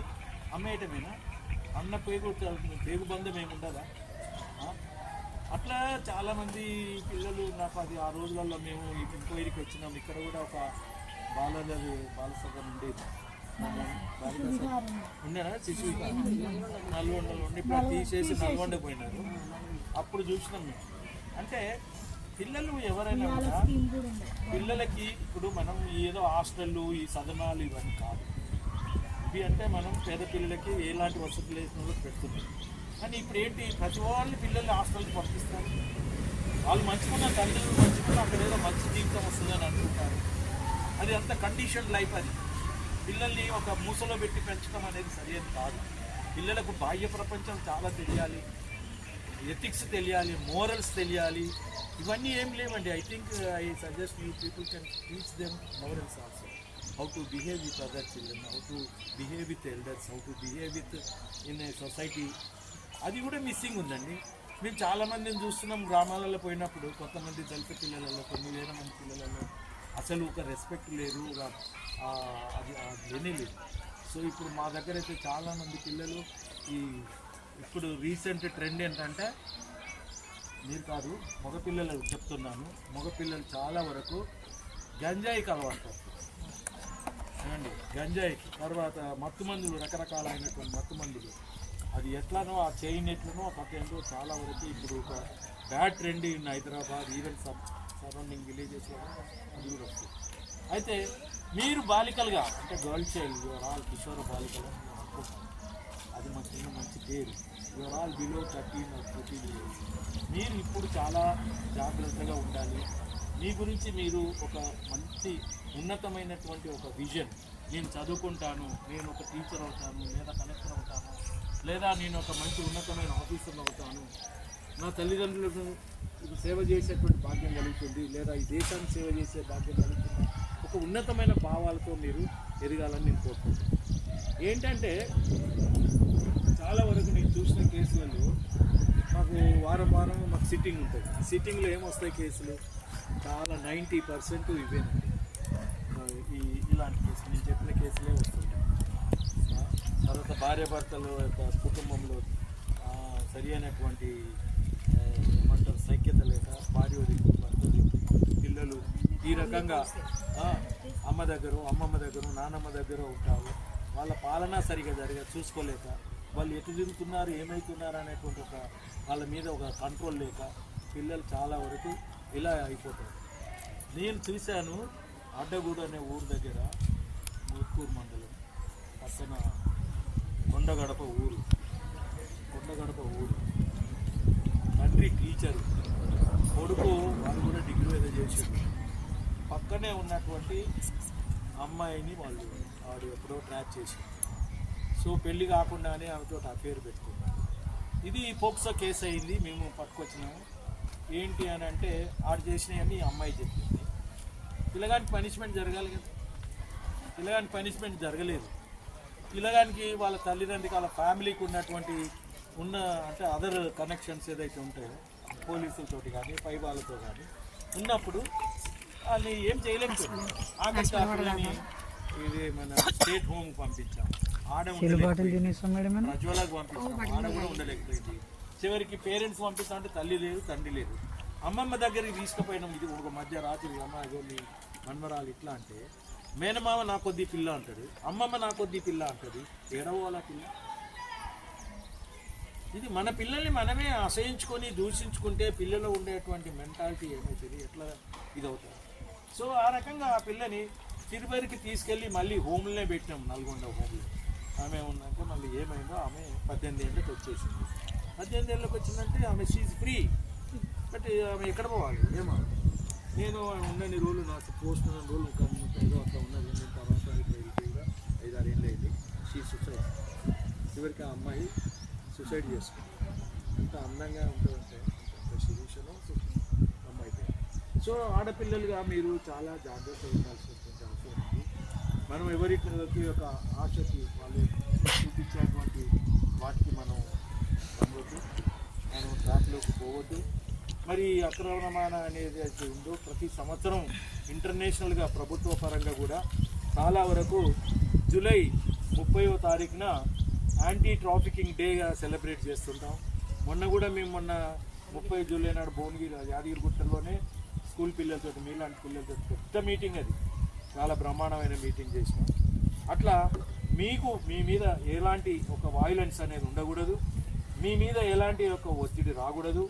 అమ్మేయటమేనా, అన్న పేగు బంధం ఏముండదా? అట్లా చాలామంది పిల్లలు నాకు అది ఆ రోజులలో మేము ఈ ఎంక్వైరీకి వచ్చినాం. ఇక్కడ కూడా ఒక బాలసభ ఉండేది, ఉండేనా శిశువు నల్గొండలో ఉండి, ఇప్పుడు తీసేసి నల్గొండ పోయినారు. అప్పుడు చూసినాం మేము. అంటే పిల్లలు ఎవరైనా కూడా పిల్లలకి ఇప్పుడు మనం ఏదో హాస్టళ్ళు, ఈ సదనాలు ఇవన్నీ కాదు. ఇవి అంటే మనం పేద పిల్లలకి ఎలాంటి వసతులు లేకుండా పెడుతున్నాం. కానీ ఇప్పుడు ఏంటి, ప్రతి వాళ్ళు పిల్లల్ని హాస్టల్కి పంపిస్తారు. వాళ్ళు మంచుకున్న తల్లిదండ్రులు మంచుకున్న అక్కడ ఏదో మంచి జీవితం వస్తుందని అనుకుంటారు. అది అంత కండిషన్ లైఫ్. అది పిల్లల్ని ఒక మూసలో పెట్టి పెంచడం అనేది సరైనది కాదు. పిల్లలకు బాహ్య ప్రపంచం చాలా తెలియాలి, ఎథిక్స్ తెలియాలి, మోరల్స్ తెలియాలి. ఇవన్నీ ఏం లేవండి. I think I suggest you people can teach them morals also, how to behave with other children, how to behave with elders, how to behave with in a society. అది కూడా missing ఉందండి. మేము చాలామందిని చూస్తున్నాం గ్రామాలలో పోయినప్పుడు, కొంతమంది దళిత పిల్లలలో, 9,000 మంది పిల్లలలో అసలు ఒక రెస్పెక్ట్ లేదు, అది లేనే లేదు. సో ఇప్పుడు మా దగ్గర అయితే చాలామంది పిల్లలు ఇప్పుడు రీసెంట్ ట్రెండ్ ఏంటంటే, మీరు కాదు మగపిల్లలు చెప్తున్నాను, మగపిల్లలు చాలా వరకు గంజాయికి అలవాటు, ఏమండి, గంజాయికి, తర్వాత మత్తు మందులు, రకరకాలైనటువంటి మత్తు మందులు. అది ఎట్లానో ఆ చైన్ ఎట్లనో పక్కేందో చాలా వరకు ఇప్పుడు ఒక bad trend in Hyderabad, even surrounding విలేజెస్లో అది కూడా వస్తుంది. అయితే మీరు బాలికలుగా, అంటే గర్ల్ చైల్డ్, యువర్ ఆల్ కిషోర బాలికలు అనుకుంటాను, అది మాకు మంచి పేరు. Your all below 13 or 14 years. మీరు ఇప్పుడు చాలా జాగ్రత్తగా ఉండాలి. మీ గురించి మీరు ఒక మంచి ఉన్నతమైనటువంటి ఒక విజన్, నేను చదువుకుంటాను, నేను ఒక టీచర్ అవుతాను, లేదా కలెక్టర్ అవుతాను, లేదా నేను ఒక మంచి ఉన్నతమైన ఆఫీసర్ అవుతాను, నా తల్లిదండ్రులకు సేవ చేసేటువంటి భాగ్యం కలుగుతుంది, లేదా ఈ దేశానికి సేవ చేసే భాగ్యం కలుగుతుంది, ఒక ఉన్నతమైన భావాలతో మీరు ఎదగాలని నేను కోరుకుంటున్నాను. ఏంటంటే చాలా వరకు నేను చూసిన కేసులలో మాకు వారం మాకు సిట్టింగ్ ఉంటుంది. సిట్టింగ్లో ఏమొస్తాయి కేసులు, చాలా 90% ఇవేనండి. ఇలాంటి కేసులు నేను చెప్పిన కేసులే వస్తుంటాయి. తర్వాత భార్యాభర్తల యొక్క కుటుంబంలో సరి అయినటువంటి ఏమంటారు సైక్యత లేక, భార్య దిక్కు, భర్త దిక్కు, పిల్లలు ఈ రకంగా అమ్మమ్మ దగ్గర, నాన్నమ్మ దగ్గర ఉంటారు. వాళ్ళ పాలన సరిగా చూసుకోలేక, వాళ్ళు ఎటు తిరుగుతున్నారు, ఏమవుతున్నారు అనేటువంటి ఒక వాళ్ళ మీద ఒక కంట్రోల్ లేక పిల్లలు చాలా వరకు ఇలా అయిపోతారు. నేను చూశాను అడ్డగూడు అనే ఊరు దగ్గర, మూర్కూరు మండలం పక్కన కొండగడప ఊరు, తండ్రి టీచరు, కొడుకు వాళ్ళు కూడా డిగ్రీ ఏదో చేసిండు. పక్కనే ఉన్నటువంటి అమ్మాయిని వాడు ఎప్పుడో ట్రాప్ చేసి, సో పెళ్లి కాకుండానే ఆమెతో అఫేర్ పెట్టుకున్నాడు. ఇది పోక్సో కేసు అయింది. మేము పట్టుకొచ్చినాము. ఏంటి అని అంటే ఆడు చేసినవన్నీ అమ్మాయి చెప్పింది. పిల్లగానికి పనిష్మెంట్ జరగాలి కదా, పిల్లగానికి పనిష్మెంట్ జరగలేదు. పిల్లగానికి వాళ్ళ తల్లిదండ్రులకి వాళ్ళ ఫ్యామిలీకి ఉన్నటువంటి అంటే అదర్ కనెక్షన్స్ ఏదైతే ఉంటాయో పోలీసులతోటి కానీ పై వాళ్ళతో కానీ ఉన్నప్పుడు వాళ్ళు ఏం చేయలేకపోయింది. ఆమె పిల్లని ఇది మన స్టేట్ హోమ్కి పంపించాము. ప్రజ్వలకు పంపించాము. ఆడ కూడా ఉండలేకపోయింది. చివరికి పేరెంట్స్ పంపిస్తామంటే తల్లి లేదు, తండ్రి లేదు. అమ్మమ్మ దగ్గరికి తీసుకుపోయినాం. ఇది ఒక మధ్య రాత్రి అమ్మ అదో మీ మన్మరాలు ఇట్లా అంటే మేనమామ నా కొద్ది పిల్ల అంటాడు, అమ్మమ్మ నా కొద్ది పిల్ల అంటది. ఏడవోలా పిల్ల? ఇది మన పిల్లల్ని మనమే అసహించుకొని దూషించుకుంటే పిల్లలు ఉండేటువంటి మెంటాలిటీ ఏమవుతుంది, ఎట్లా ఇదవుతుంది. సో ఆ రకంగా ఆ పిల్లని తిరుపతికి తీసుకెళ్ళి మళ్ళీ హోమ్లనే పెట్టినాం, నల్గొండ హోమ్లో. ఆమె ఉన్నాక మళ్ళీ ఏమైందో ఆమె 18 ఏళ్ళకి వచ్చేసింది. 18 ఏళ్ళకి వచ్చిందంటే ఆమె షీజ్ ఫ్రీ. బట్ ఆమె ఎక్కడ పోవాలి? ఏమో నేను ఉన్నన్ని రోజులు నాకు పోస్ట్ ఉన్న రోజులు ఏదో అట్లా ఉన్నది. నేను తర్వాత వెళ్ళిపోయిగా 5-6 ఏళ్ళు అయింది. She suicide. చివరికి ఆ అమ్మాయి సూసైడ్ చేసుకుంది. అంత అందంగా ఉంటుందంటే అంత శిరీషను అమ్మాయి. సో ఆడపిల్లలుగా మీరు చాలా జాగ్రత్త ఉండాల్సినటువంటి అవసరం ఉంది. మనం ఎవరికి యొక్క ఆశకి వాళ్ళు చూపించేటువంటి వాటికి మనం నమ్మవద్దు, మనం ట్రాక్లోకి పోవద్దు. మరి అక్రమణ అనేది అయితే ఉందో ప్రతి సంవత్సరం ఇంటర్నేషనల్గా ప్రభుత్వ పరంగా కూడా చాలా వరకు జూలై 30వ తారీఖున యాంటీ ట్రాఫికింగ్ డేగా సెలబ్రేట్ చేస్తుంటాం. మొన్న కూడా మేము 30 జూలై నాడు భువనగిరి యాదగిరిగుట్టలోనే స్కూల్ పిల్లలతో మీలాంటి పిల్లలతో పెద్ద మీటింగ్, అది చాలా బ్రహ్మాండమైన మీటింగ్ చేసినాం. అట్లా మీకు మీ మీద ఎలాంటి ఒక వైలెన్స్ అనేది ఉండకూడదు, మీ మీద ఎలాంటి ఒక ఒత్తిడి రాకూడదు,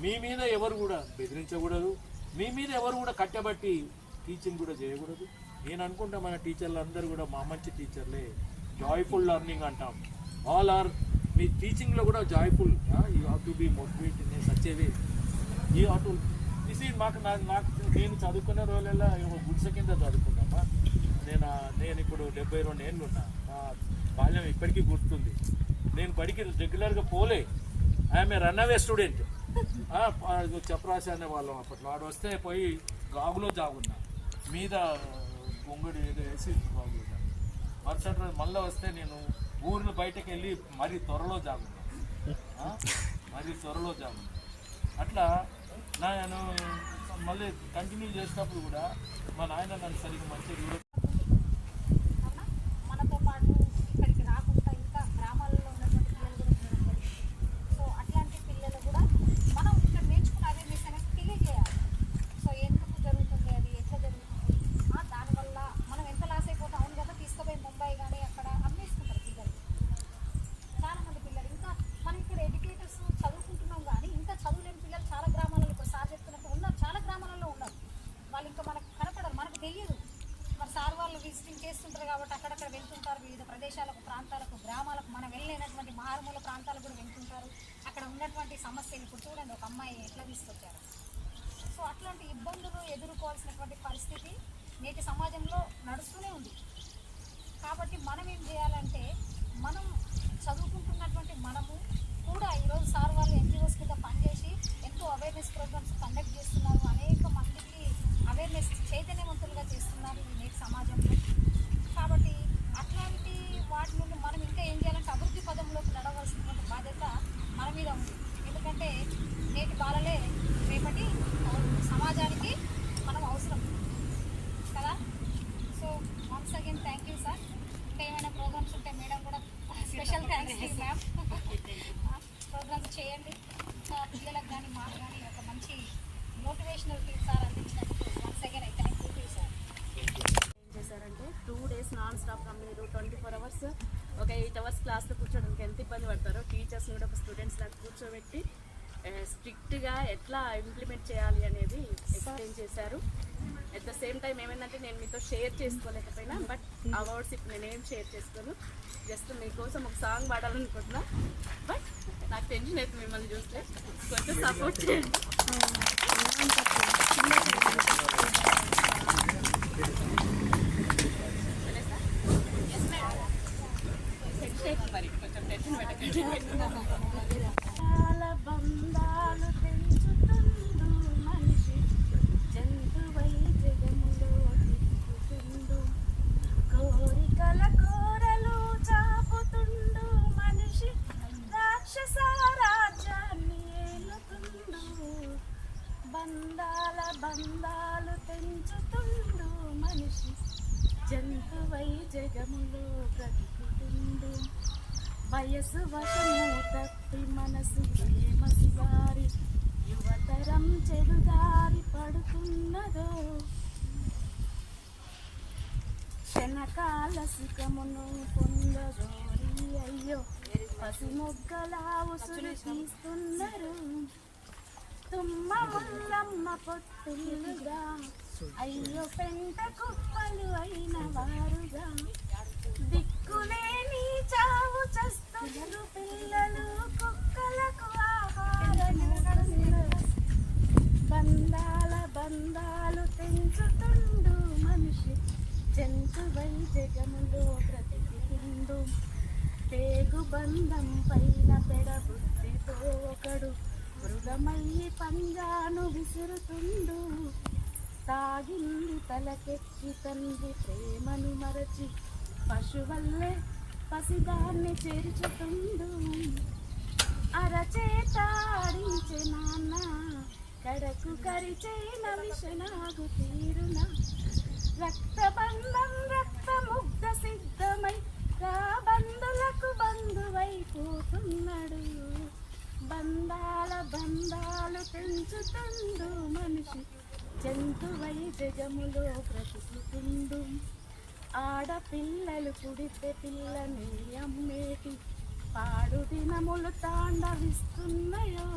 మీ మీద ఎవరు కూడా బెదిరించకూడదు, మీ మీద ఎవరు కూడా కట్టబట్టి టీచింగ్ కూడా చేయకూడదు. నేను అనుకుంటా మన టీచర్లు అందరూ కూడా మా మంచి టీచర్లే. జాయ్ఫుల్ లెర్నింగ్ అంటాం. ఆల్ ఆర్ మీ టీచింగ్లో కూడా joyful. You have to be motivate in such a way. You have to this is నాకు నేను చదువుకునే రోజులలో గుడిసె కింద చదువుకున్నామా. నేను ఇప్పుడు 72 ఏళ్ళు ఉన్నా. బాల్యం ఇప్పటికీ గుర్తుంది. నేను బడికి రెగ్యులర్గా పోలే. I'm a runaway student. చపరాసి అనే వాళ్ళం అప్పట్లో. వాడు వస్తే పోయి గాగులో జాగున్నా, మీద పొంగుడు ఏదో వేసి గాగున్నా. మరుసటి రోజు మళ్ళీ వస్తే నేను ఊరిని బయటకు వెళ్ళి మరీ త్వరలో జాగున్నా. అట్లా నేను మళ్ళీ కంటిన్యూ చేసినప్పుడు కూడా మా నాయన నన్ను సరిగ్గా మంచిగా మనతో పాటు ఇక్కడికి రాకుండా ఇంకా గ్రామాలలో ఉన్నటువంటి పిల్లలు కూడా ఉన్నారు. సో అట్లాంటి పిల్లలు కూడా మనం ఇక్కడ నేర్చుకున్న అవేర్నెస్ అనేది తెలియజేయాలి. సో ఎందుకు జరుగుతుంది, అది ఎట్లా జరుగుతుంది, దానివల్ల మనం ఎంత లాస్ అయిపోతాం. అవును కదా, తీసుకుపోయి ముంబై కానీ అక్కడ అమ్మేసుకుంటారు పిల్లలు, చాలామంది పిల్లలు. ఇంకా మనం ఇప్పుడు ఎడ్యుకేటర్స్ చదువుకుంటున్నాం కానీ ఇంకా చదువులేని పిల్లలు చాలా గ్రామాలలో సార్ చెప్తున్నట్టు ఉన్నారు, చాలా గ్రామాలలో ఉన్నారు. వాళ్ళు ఇంకా మనకు కనపడరు, మనకు తెలియదు. మరి సార్ వాళ్ళు విజిటింగ్ చేస్తుంటారు కాబట్టి అక్కడక్కడ వెళ్తుంటారు, వివిధ ప్రదేశాలకు, ప్రాంతాలకు, గ్రామాలకు. మనం వెళ్ళలేనటువంటి మారుమూల ప్రాంతాలకు కూడా వెళ్తుంటారు. అక్కడ ఉన్నటువంటి సమస్యలు ఇప్పుడు చూడండి, ఒక అమ్మాయి ఎట్లా తీసుకొచ్చారు. సో అట్లాంటి ఇబ్బందులు ఎదుర్కోవాల్సినటువంటి పరిస్థితి నేటి సమాజంలో నడుస్తూనే ఉంది. కాబట్టి మనం ఏం చేయాలంటే, మనం చదువుకుంటున్నటువంటి మనము కూడా ఈరోజు సార్ వాళ్ళు ఎన్జిఓస్ కింద పనిచేసి ఎంతో అవేర్నెస్ ప్రోగ్రామ్స్ కండక్ట్ చేస్తున్నారు. అనేక మందికి అవేర్నెస్ చైతన్యవంతులుగా చేస్తున్నారు ఈ నేటి సమాజంలో. కాబట్టి అట్లాంటి వాటి నుండి మనం ఇంకా ఏం చేయాలంటే అభివృద్ధి పదంలోకి నడవలసినటువంటి బాధ్యత మన మీద ఉంది. ఎందుకంటే నేటి బాలలే రేపటి సమాజానికి మనం అవసరం కదా. So once again thank you sir. ఇంకా ఏమైనా ప్రోగ్రామ్స్ ఉంటే మేడం కూడా స్పెషల్ థ్యాంక్స్ మ్యామ్. ప్రోగ్రామ్స్ చేయండి. పిల్లలకు కానీ మాకు కానీ ఒక మంచి మోటివేషనల్ టీమ్ సార్ అందించినందుకు వన్స్ అగైన్ అయితే థ్యాంక్ యూ సార్. ఏం చేశారంటే 2 days నాన్ స్టాప్ మీరు 24 hours ఒక 8 hours క్లాస్లో కూర్చోడానికి ఎంత ఇబ్బంది పడతారో టీచర్స్ని కూడా ఒక స్టూడెంట్స్ లాగా కూర్చోబెట్టి స్ట్రిక్ట్గా ఎట్లా ఇంప్లిమెంట్ చేయాలి అనేది ఎక్స్ప్లెయిన్ చేశారు. అట్ ద సేమ్ టైం ఏమైందంటే నేను మీతో షేర్ చేసుకోలేకపోయినా, బట్ ఆ వర్డ్స్ ఇప్పుడు నేనేం షేర్ చేసుకోను. జస్ట్ మీకోసం ఒక సాంగ్ పాడాలనుకుంటున్నా. బట్ నాకు టెన్షన్ అవుతుంది మిమ్మల్ని చూస్తే, కొంచెం సపోర్ట్ చేయండి. మరి కొంచెం టెన్షన్ పెట్టకండి. బంధాలు పెంచుతుండు మనిషి జంతువై జగములో తిరుగుతుండు కోరికల కోరలు చాపుతుండు మనిషి రాక్షస రాజ్యాన్ని ఏలుతుండు బంధాలు పెంచుతుండు మనిషి జంతువై జగములో బ్రతుకుతుండు వయసు వశము తప్పి మనసు మసిగారి యువతరం చెడుదారి పడుతున్నదో క్షణకాల సుఖమును పొందజోరి అయ్యో పసి మొగ్గలా ఉసురు తీస్తున్నారు తుమ్మ ముల్లమ్మ పొత్తులుగా అయ్యో పెంట కుప్పలు అయిన వారుగా దిక్కులేని చావు చస్తున్నారు పిల్లలు కుక్కలకు ఆహారము బంధాలు పెంచుతుండు మనిషి జంతువై జగములో బ్రతికితుండు పేగు బంధం పైన పెడబుద్ధితో ఒకడు మృగమయ్యి పంజాను విసురుతుండు తాగింది తలకెక్కి తండ్రి ప్రేమను మరచి పశువల్లే పసిదాన్ని చేర్చుతుండు అరచేత ఆడించే నాన్న కడకు కరిచేన విషనాగు తీరున రక్తబంధం రక్తముగ్ధ సిద్ధమై రా బంధులకు బంధువైపోతున్నాడు బంధాలు పెంచుతుండు మనిషి జంతువై జగములో బ్రతుకుతుండు ఆడపిల్లలు పుడితే పిల్లని అమ్మేటి పాడు దినములు తాండవిస్తున్నాయో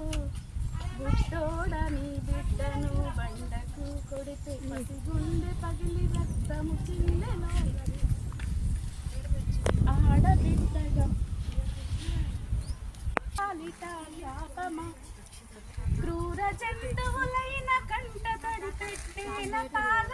బుట్టోడని బిడ్డను బండకు కొడితే పసి గుండె పగిలి రక్తము చిందెను ఆడబిడ్డగా క్రూర జంతువులైన కంట తడి పెట్టిన పాల